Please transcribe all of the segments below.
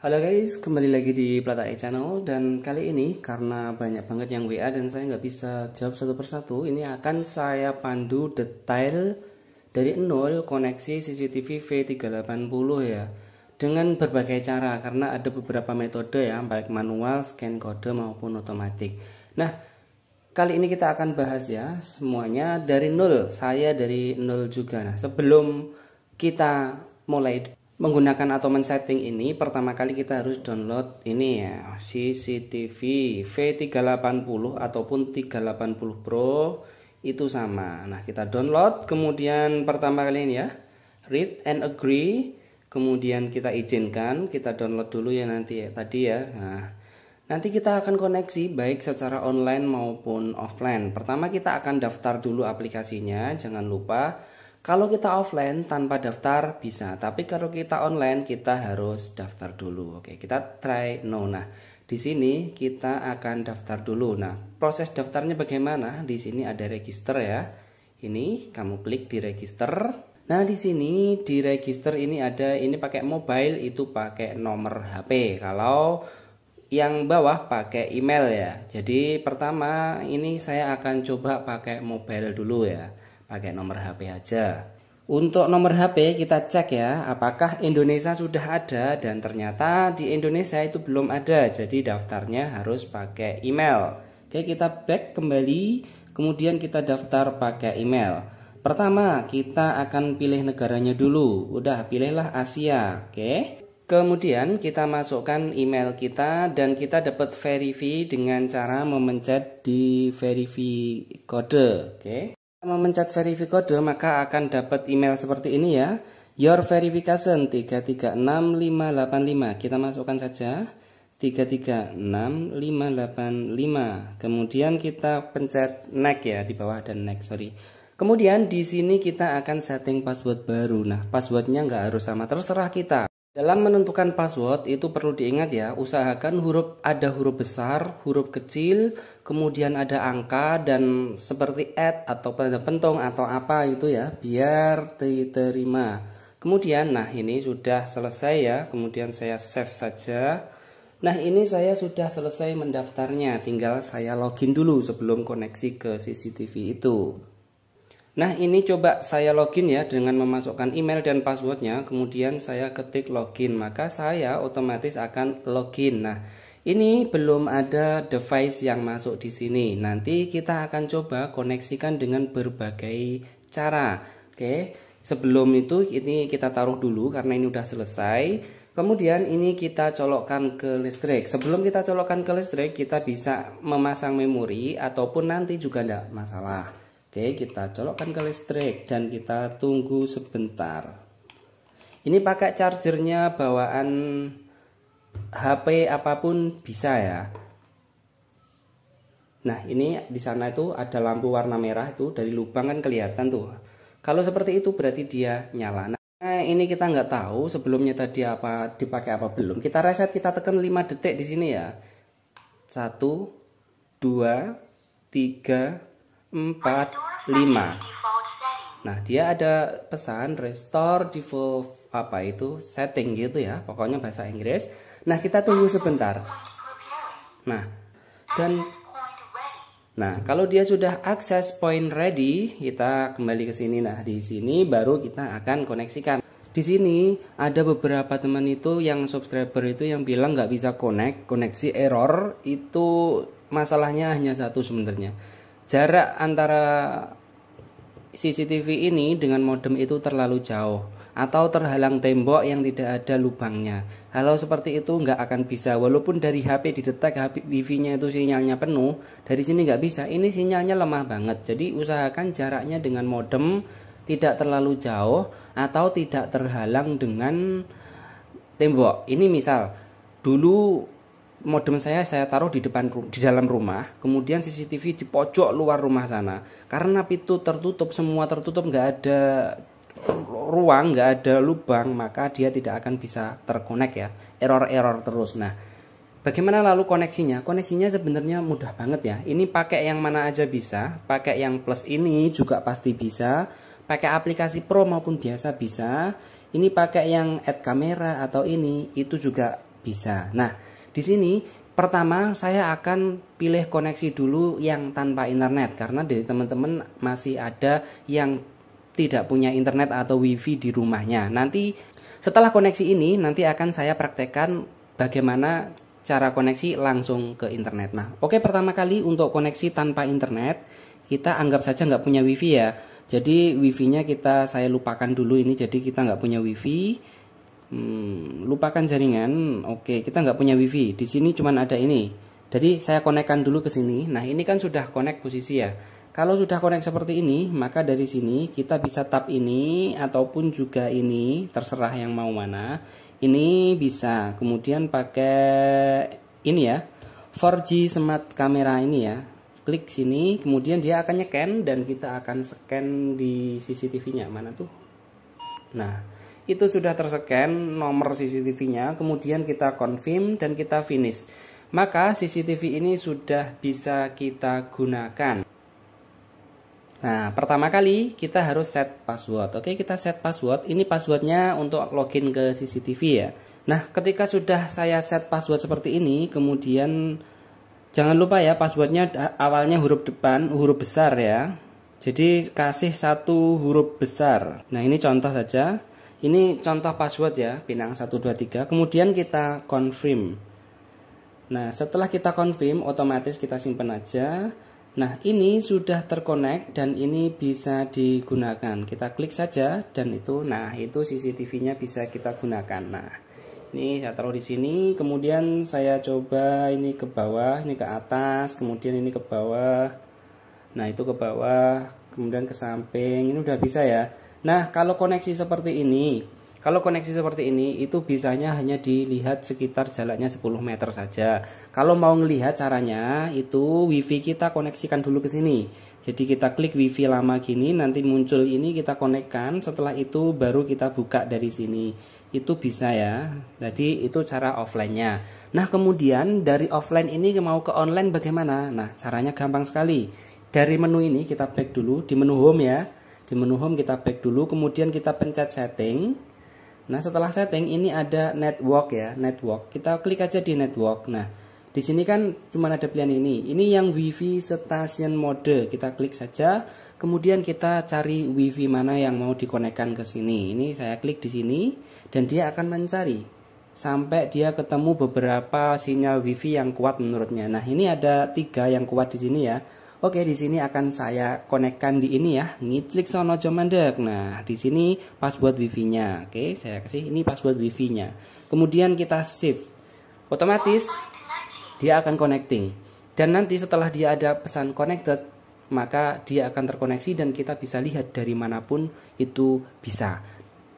Halo guys, kembali lagi di Plata E Channel. Dan kali ini karena banyak banget yang WA dan saya nggak bisa jawab satu persatu, ini akan saya pandu detail dari nol koneksi CCTV V380 ya, dengan berbagai cara karena ada beberapa metode ya, baik manual, scan kode maupun otomatis. Nah, kali ini kita akan bahas ya semuanya dari nol, saya dari nol juga. Nah, sebelum kita mulai menggunakan atau men-setting ini, pertama kali kita harus download ini ya, CCTV V380 ataupun 380 Pro itu sama. Nah, kita download, kemudian pertama kali ini ya, read and agree, kemudian kita izinkan, kita download dulu ya nanti ya, tadi ya. Nah, nanti kita akan koneksi baik secara online maupun offline. Pertama kita akan daftar dulu aplikasinya, jangan lupa. Kalau kita offline tanpa daftar bisa, tapi kalau kita online kita harus daftar dulu. Oke, kita try now. Nah, di sini kita akan daftar dulu. Nah, proses daftarnya bagaimana? Di sini ada register ya. Ini kamu klik di register. Nah, di sini di register ini ada, ini pakai mobile, itu pakai nomor HP. Kalau yang bawah pakai email ya. Jadi pertama ini saya akan coba pakai mobile dulu ya, pakai nomor HP aja. Untuk nomor HP kita cek ya, apakah Indonesia sudah ada, dan ternyata di Indonesia itu belum ada, jadi daftarnya harus pakai email. Oke, kita back kembali, kemudian kita daftar pakai email. Pertama kita akan pilih negaranya dulu, udah pilihlah Asia. Oke, kemudian kita masukkan email kita dan kita dapat verify dengan cara memencet di verify kode. Oke, memencet verify kode maka akan dapat email seperti ini ya, your verification 336585. Kita masukkan saja 336585. Kemudian kita pencet next ya, di bawah ada next, sorry. Kemudian di sini kita akan setting password baru. Nah, passwordnya nggak harus sama, terserah kita. Dalam menentukan password itu perlu diingat ya, usahakan ada huruf besar, huruf kecil, kemudian ada angka, dan seperti atau tanda pentung atau apa itu ya, biar diterima. Kemudian, nah ini sudah selesai ya, kemudian saya save saja. Nah, ini saya sudah selesai mendaftarnya, tinggal saya login dulu sebelum koneksi ke CCTV itu. Nah, ini coba saya login ya dengan memasukkan email dan passwordnya, kemudian saya ketik login, maka saya otomatis akan login. Nah, ini belum ada device yang masuk di sini. Nanti kita akan coba koneksikan dengan berbagai cara. Oke, sebelum itu ini kita taruh dulu karena ini udah selesai. Kemudian ini kita colokkan ke listrik. Sebelum kita colokkan ke listrik, kita bisa memasang memori ataupun nanti juga enggak masalah. Oke, kita colokkan ke listrik dan kita tunggu sebentar. Ini pakai chargernya bawaan HP apapun bisa ya. Nah, ini di sana itu ada lampu warna merah itu dari lubang kan kelihatan tuh. Kalau seperti itu berarti dia nyala. Nah, ini kita nggak tahu sebelumnya tadi apa dipakai apa belum. Kita reset, kita tekan 5 detik di sini ya. 1 2 3 4 5. Nah, dia ada pesan restore default apa itu setting gitu ya, pokoknya bahasa Inggris. Nah, kita tunggu sebentar. Nah, kalau dia sudah access point ready, kita kembali ke sini. Nah, di sini baru kita akan koneksikan. Di sini ada beberapa teman itu yang subscriber itu yang bilang nggak bisa koneksi error. Itu masalahnya hanya satu sebenarnya. Jarak antara CCTV ini dengan modem itu terlalu jauh atau terhalang tembok yang tidak ada lubangnya. Kalau seperti itu nggak akan bisa, walaupun dari HP didetek wifi-nya itu sinyalnya penuh, dari sini nggak bisa. Ini sinyalnya lemah banget. Jadi usahakan jaraknya dengan modem tidak terlalu jauh atau tidak terhalang dengan tembok. Ini misal dulu modem saya taruh di dalam rumah, kemudian CCTV di pojok luar rumah sana. Karena pintu tertutup, semua tertutup, nggak ada ruang, nggak ada lubang, maka dia tidak akan bisa terkonek ya, error terus. Nah, bagaimana lalu koneksinya? Koneksinya sebenarnya mudah banget ya. Ini pakai yang mana aja bisa, pakai yang plus ini juga pasti bisa, pakai aplikasi Pro maupun biasa bisa. Ini pakai yang add kamera atau ini, itu juga bisa. Nah, di sini pertama saya akan pilih koneksi dulu yang tanpa internet, karena dari teman-teman masih ada yang tidak punya internet atau wifi di rumahnya. Nanti setelah koneksi ini nanti akan saya praktekkan bagaimana cara koneksi langsung ke internet. Nah, oke, pertama kali untuk koneksi tanpa internet kita anggap saja nggak punya wifi ya. Jadi wifi-nya saya lupakan dulu ini. Jadi kita nggak punya wifi. Lupakan jaringan. Oke, kita nggak punya wifi. Di sini cuman ada ini. Jadi saya konekkan dulu ke sini. Nah, ini kan sudah connect posisi ya. Kalau sudah connect seperti ini, maka dari sini kita bisa tap ini ataupun juga ini, terserah yang mau mana. Ini bisa. Kemudian pakai ini ya, 4G smart kamera ini ya. Klik sini, kemudian dia akan nyekan dan kita akan scan di CCTV-nya. Mana tuh? Nah, itu sudah terscan nomor CCTV-nya, kemudian kita confirm dan kita finish. Maka CCTV ini sudah bisa kita gunakan. Nah, pertama kali kita harus set password. Oke, kita set password. Ini passwordnya untuk login ke CCTV ya. Nah, ketika sudah saya set password seperti ini, kemudian jangan lupa ya, passwordnya awalnya huruf depan, huruf besar ya. Jadi kasih satu huruf besar. Nah, ini contoh saja. Ini contoh password ya, Pinang 123. Kemudian kita confirm. Nah, setelah kita confirm, otomatis kita simpan aja. Nah, ini sudah terkonek dan ini bisa digunakan. Kita klik saja dan itu, nah itu CCTV-nya bisa kita gunakan. Nah, ini saya taruh di sini. Kemudian saya coba ini ke bawah, ini ke atas, kemudian ini ke bawah. Nah, itu ke bawah, kemudian ke samping. Ini udah bisa ya. Nah, kalau koneksi seperti ini, itu bisanya hanya dilihat sekitar jaraknya 10 meter saja. Kalau mau ngelihat caranya, itu wifi kita koneksikan dulu ke sini. Jadi kita klik wifi lama gini, nanti muncul ini, kita konekkan. Setelah itu baru kita buka dari sini. Itu bisa ya. Jadi itu cara offline-nya. Nah, kemudian dari offline ini mau ke online bagaimana? Nah, caranya gampang sekali. Dari menu ini kita back dulu, di menu home ya. Di menu home kita back dulu, kemudian kita pencet setting. Nah, setelah setting ini ada network ya, network. Kita klik aja di network. Nah, di sini kan cuma ada pilihan ini. Ini yang wifi station mode. Kita klik saja. Kemudian kita cari wifi mana yang mau dikonekkan ke sini. Ini saya klik di sini dan dia akan mencari sampai dia ketemu beberapa sinyal wifi yang kuat menurutnya. Nah, ini ada 3 yang kuat di sini ya. Oke, di sini akan saya konekkan di ini ya. Ngiklik sono aja mandek. Nah, di sini password wifi-nya. Oke, saya kasih ini password wifi-nya. Kemudian kita save. Otomatis dia akan connecting. Dan nanti setelah dia ada pesan connected, maka dia akan terkoneksi dan kita bisa lihat dari manapun itu bisa.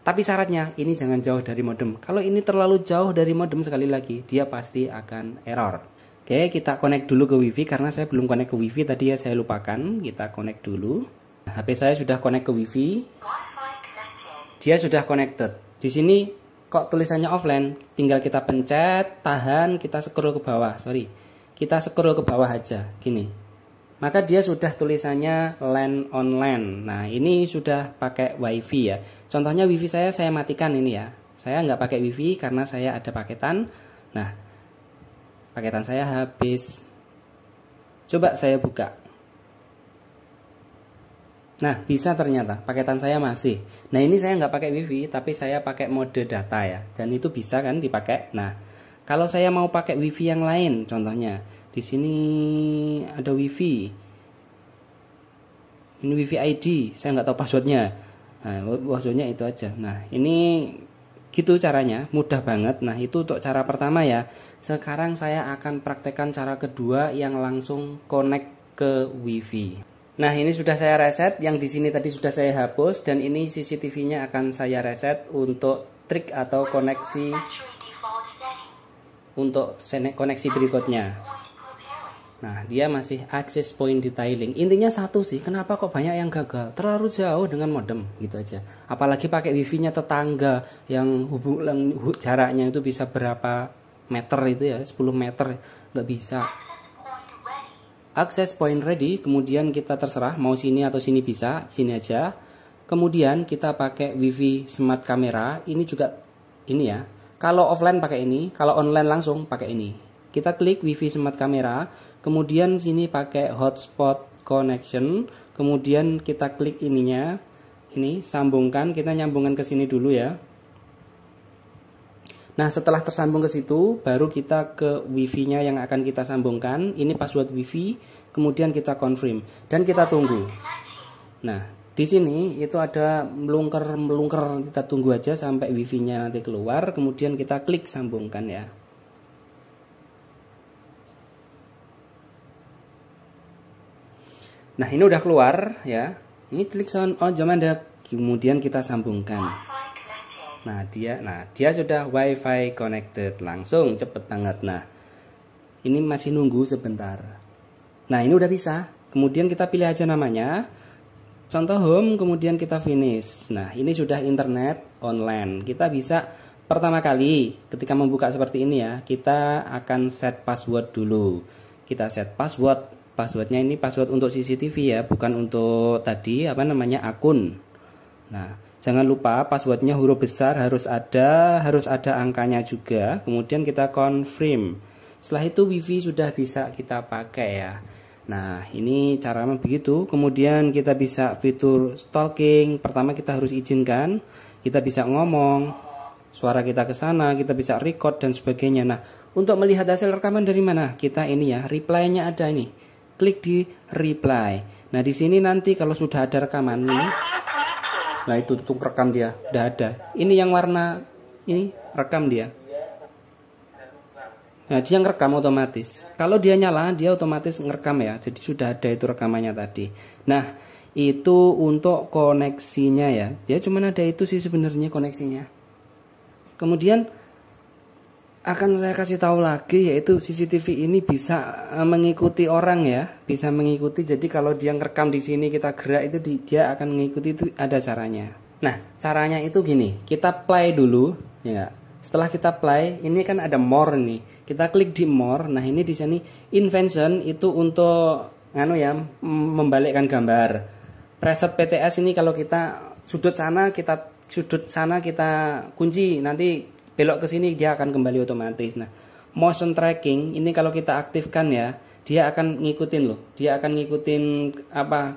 Tapi syaratnya ini jangan jauh dari modem. Kalau ini terlalu jauh dari modem, sekali lagi dia pasti akan error. Oke, kita connect dulu ke wifi karena saya belum connect ke wifi tadi ya, saya lupakan. Kita connect dulu. HP saya sudah connect ke wifi. Dia sudah connected. Di sini kok tulisannya offline, tinggal kita pencet, tahan, kita scroll ke bawah. Kita scroll ke bawah aja, gini. Maka dia sudah tulisannya LAN online. Nah, ini sudah pakai wifi ya. Contohnya wifi saya matikan ini ya. Saya nggak pakai wifi karena saya ada paketan. Nah, paketan saya habis. Coba saya buka. Nah, bisa ternyata. Paketan saya masih. Nah, ini saya nggak pakai wifi, tapi saya pakai mode data ya. Dan itu bisa kan dipakai. Nah, kalau saya mau pakai wifi yang lain, contohnya di sini ada wifi. Ini wifi ID. Saya nggak tahu passwordnya. Nah, passwordnya itu aja. Nah, ini gitu caranya, mudah banget. Nah, itu untuk cara pertama ya. Sekarang saya akan praktekkan cara kedua yang langsung connect ke wifi. Nah, ini sudah saya reset, yang di sini tadi sudah saya hapus dan ini CCTV-nya akan saya reset untuk trik atau koneksi berikutnya. Nah, dia masih access point detailing. Intinya satu sih, kenapa kok banyak yang gagal? Terlalu jauh dengan modem, gitu aja. Apalagi pakai wifi-nya tetangga yang jaraknya itu bisa berapa meter itu ya, 10 meter nggak bisa. Access point ready, kemudian kita terserah mau sini atau sini, bisa sini aja. Kemudian kita pakai wifi smart kamera, ini juga ini ya. Kalau offline pakai ini, kalau online langsung pakai ini. Kita klik wifi smart kamera, kemudian sini pakai hotspot connection, kemudian kita klik ininya, ini sambungkan, kita nyambungkan ke sini dulu ya. Nah, setelah tersambung ke situ, baru kita ke wifi-nya yang akan kita sambungkan. Ini password wifi, kemudian kita confirm dan kita tunggu. Nah, di sini itu ada melungker, kita tunggu aja sampai wifi-nya nanti keluar, kemudian kita klik sambungkan ya. Nah, ini udah keluar ya. Ini klik sound on Jamanda, kemudian kita sambungkan. Nah, dia sudah wifi connected, langsung cepet banget. Nah, ini masih nunggu sebentar. Nah, ini udah bisa. Kemudian kita pilih aja namanya. Contoh home, kemudian kita finish. Nah, ini sudah internet online. Kita bisa pertama kali ketika membuka seperti ini ya, kita akan set password dulu. Kita set password. Passwordnya ini password untuk CCTV ya, bukan untuk tadi akun. Nah, jangan lupa passwordnya huruf besar, harus ada angkanya juga. Kemudian kita confirm. Setelah itu wifi sudah bisa kita pakai ya. Nah, ini cara begitu. Kemudian kita bisa fitur stalking. Pertama kita harus izinkan. Kita bisa ngomong, suara kita ke sana, kita bisa record dan sebagainya. Nah, untuk melihat hasil rekaman dari mana? Kita ini ya, reply-nya ada ini. Klik di reply. Nah, di sini nanti kalau sudah ada rekaman ini, nah itu tutup rekam dia, udah ada. Ini yang warna ini rekam dia. Nah, dia ngerekam otomatis. Kalau dia nyala, dia otomatis ngerekam ya. Jadi sudah ada itu rekamannya tadi. Nah, itu untuk koneksinya ya. Ya cuman ada itu sih sebenarnya koneksinya. Kemudian akan saya kasih tahu lagi, yaitu CCTV ini bisa mengikuti orang ya, bisa mengikuti. Jadi kalau dia ngerekam di sini kita gerak itu dia akan mengikuti, itu ada caranya. Nah, caranya itu gini, kita play dulu ya. Setelah kita play, ini kan ada more nih. Kita klik di more. Nah, ini di sini invention itu untuk membalikkan gambar. Preset PTS ini kalau kita sudut sana kita kunci, nanti belok ke sini dia akan kembali otomatis. Nah, motion tracking ini kalau kita aktifkan ya, dia akan ngikutin loh. Dia akan ngikutin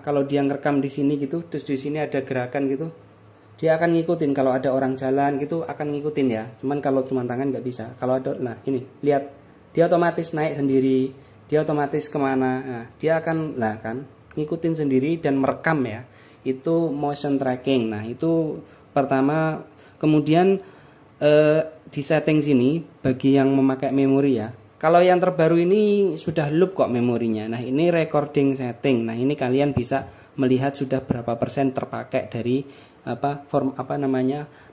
kalau dia ngerekam di sini gitu, terus di sini ada gerakan gitu. Dia akan ngikutin kalau ada orang jalan gitu, akan ngikutin ya. Cuman kalau cuma tangan nggak bisa. Kalau ada, nah ini lihat, dia otomatis naik sendiri, dia otomatis kemana. Nah, dia akan ngikutin sendiri dan merekam ya. Itu motion tracking. Nah, itu pertama. Kemudian di setting sini bagi yang memakai memori ya. Kalau yang terbaru ini sudah loop kok memorinya. Nah, ini recording setting. Nah, ini kalian bisa melihat sudah berapa persen terpakai dari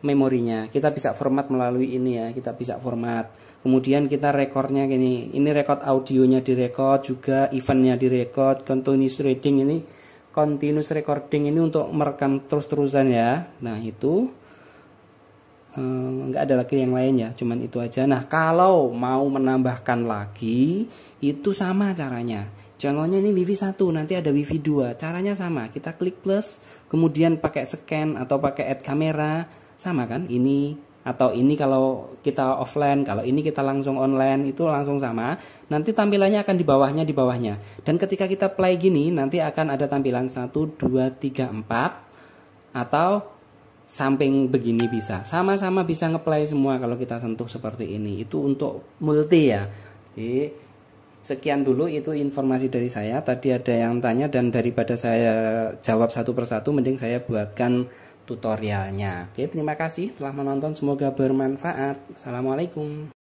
memorinya. Kita bisa format melalui ini ya. Kita bisa format. Kemudian kita rekornya gini. Ini record audionya direkod juga, eventnya direkod, continuous recording ini untuk merekam terus-terusan ya. Nah, itu nggak ada lagi yang lain ya, cuman itu aja. Nah, kalau mau menambahkan lagi itu sama caranya. Channelnya ini wifi 1, nanti ada wifi 2. Caranya sama, kita klik plus, kemudian pakai scan atau pakai add kamera, sama kan? Ini atau ini kalau kita offline, kalau ini kita langsung online, itu langsung sama. Nanti tampilannya akan di bawahnya. Dan ketika kita play gini, nanti akan ada tampilan 1, 2, 3, 4 atau samping begini bisa. Sama-sama bisa ngeplay semua kalau kita sentuh seperti ini. Itu untuk multi ya. Jadi sekian dulu itu informasi dari saya. Tadi ada yang tanya dan daripada saya jawab satu persatu, mending saya buatkan tutorialnya. Oke, terima kasih telah menonton. Semoga bermanfaat. Assalamualaikum.